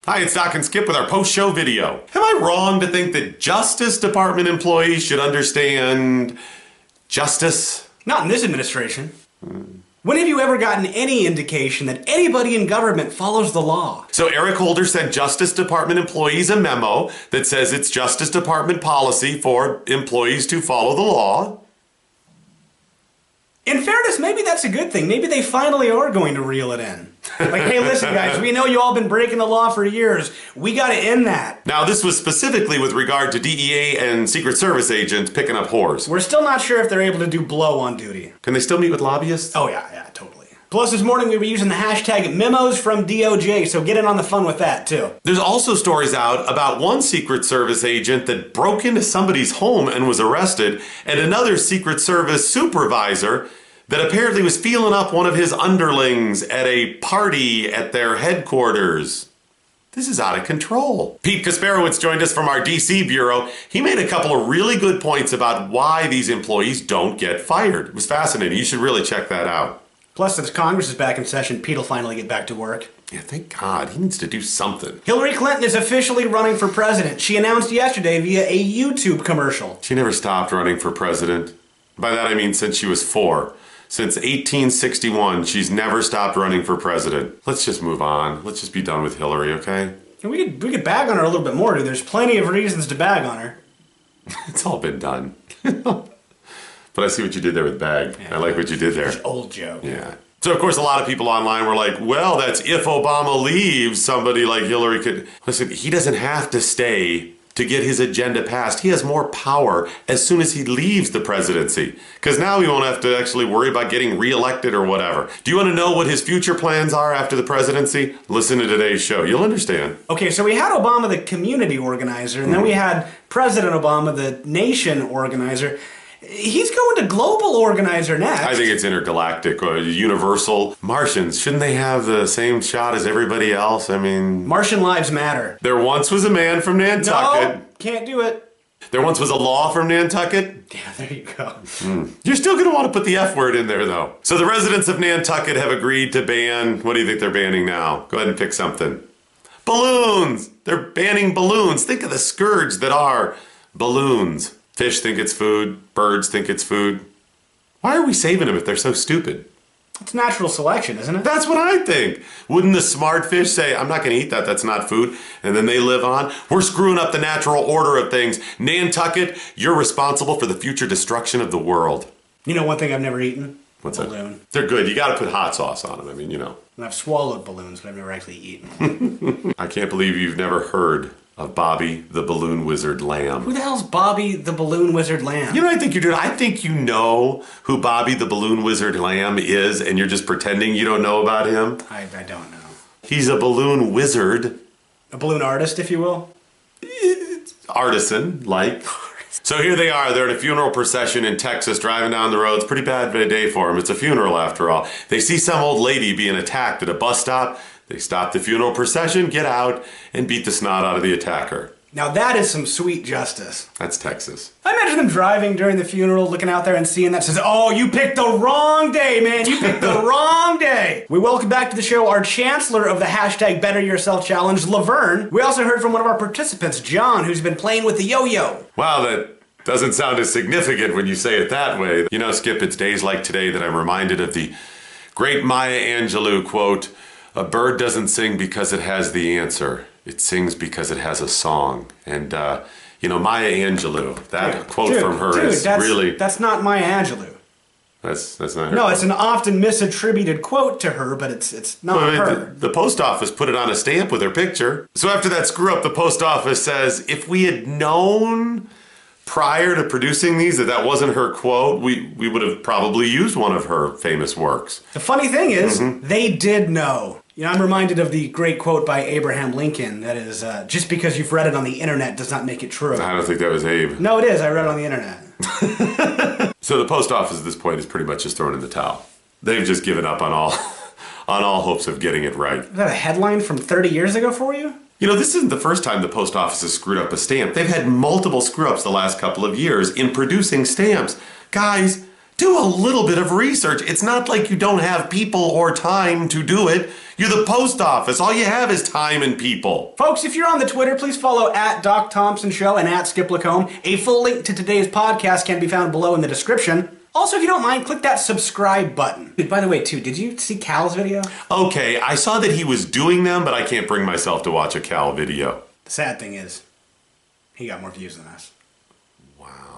Hi, it's Doc and Skip with our post-show video. Am I wrong to think that Justice Department employees should understand justice? Not in this administration. When have you ever gotten any indication that anybody in government follows the law? So Eric Holder sent Justice Department employees a memo that says it's Justice Department policy for employees to follow the law. In fairness, maybe that's a good thing. Maybe they finally are going to reel it in. Like, hey, listen, guys, we know you all been breaking the law for years. We got to end that. Now, this was specifically with regard to DEA and Secret Service agents picking up whores. We're still not sure if they're able to do blow on duty. Can they still meet with lobbyists? Oh, yeah, totally. Plus, this morning we were using the hashtag memos from DOJ, so get in on the fun with that, too. There's also stories out about one Secret Service agent that broke into somebody's home and was arrested, and another Secret Service supervisor that apparently was feeling up one of his underlings at a party at their headquarters. This is out of control. Pete Kasperowitz joined us from our DC bureau. He made a couple of really good points about why these employees don't get fired. It was fascinating. You should really check that out. Plus, since Congress is back in session, Pete will finally get back to work. Yeah, thank God. He needs to do something. Hillary Clinton is officially running for president. She announced yesterday via a YouTube commercial. She never stopped running for president. By that I mean since she was 4. Since 1861, she's never stopped running for president. Let's just move on. Let's just be done with Hillary, okay? And we could bag on her a little bit more, dude. There's plenty of reasons to bag on her. It's all been done. But I see what you did there with bag. Yeah, I like what you did there. It's an old joke. Yeah. So, of course, a lot of people online were like, well, that's if Obama leaves, somebody like Hillary could... Listen, he doesn't have to stay to get his agenda passed. He has more power as soon as he leaves the presidency. Because now he won't have to actually worry about getting reelected or whatever. Do you want to know what his future plans are after the presidency? Listen to today's show. You'll understand. Okay, so we had Obama, the community organizer, and then we had President Obama, the nation organizer. He's going to global organizer next. I think it's intergalactic or universal. Martians, shouldn't they have the same shot as everybody else? I mean... Martian lives matter. There once was a man from Nantucket. No, can't do it. There once was a law from Nantucket. Yeah, there you go. You're still going to want to put the F word in there, though. So the residents of Nantucket have agreed to ban... What do you think they're banning now? Go ahead and pick something. Balloons! They're banning balloons. Think of the scourge that are balloons. Fish think it's food. Birds think it's food. Why are we saving them if they're so stupid? It's natural selection, isn't it? That's what I think. Wouldn't the smart fish say, I'm not going to eat that, that's not food, and then they live on? We're screwing up the natural order of things. Nantucket, you're responsible for the future destruction of the world. You know one thing I've never eaten? What's balloon. That? They're good. You got to put hot sauce on them. I mean, you know. And I've swallowed balloons, but I've never actually eaten. I can't believe you've never heard of Bobby the Balloon Wizard Lamb. Who the hell's Bobby the Balloon Wizard Lamb? You know what I think you're doing? I think you know who Bobby the Balloon Wizard Lamb is, and you're just pretending you don't know about him. I don't know. He's a balloon wizard. A balloon artist, if you will? Artisan, like. So here they are. They're in a funeral procession in Texas, driving down the road. It's a pretty bad day for them. It's a funeral, after all. They see some old lady being attacked at a bus stop. They stop the funeral procession, get out, and beat the snot out of the attacker. Now that is some sweet justice. That's Texas. I imagine them driving during the funeral, looking out there and seeing that, says, oh, you picked the wrong day, man. You picked the wrong day. We welcome back to the show our chancellor of the hashtag Better Yourself Challenge, Laverne. We also heard from one of our participants, John, who's been playing with the yo-yo. Wow, that doesn't sound as significant when you say it that way. You know, Skip, it's days like today that I'm reminded of the great Maya Angelou quote, "A bird doesn't sing because it has the answer. It sings because it has a song." And, you know, Maya Angelou, that quote from her is really... That's not Maya Angelou. That's not her. No, it's an often misattributed quote to her, but it's not her. The post office put it on a stamp with her picture. So after that screw up, the post office says, if we had known prior to producing these that wasn't her quote, we would have probably used one of her famous works. The funny thing is, they did know. You know, I'm reminded of the great quote by Abraham Lincoln, that is, just because you've read it on the internet does not make it true. I don't think that was Abe. No, it is. I read it on the internet. So the post office at this point is pretty much just thrown in the towel. They've just given up on all hopes of getting it right. Is that a headline from 30 years ago for you? You know, this isn't the first time the post office has screwed up a stamp. They've had multiple screw-ups the last couple of years in producing stamps. Guys, Do a little bit of research. It's not like you don't have people or time to do it. You're the post office. All you have is time and people. Folks, if you're on the Twitter, please follow at Doc Thompson Show and at Skip Lacombe. A full link to today's podcast can be found below in the description. Also, if you don't mind, click that subscribe button. By the way, too, did you see Cal's video? Okay, I saw that he was doing them, but I can't bring myself to watch a Cal video. The sad thing is, he got more views than us. Wow.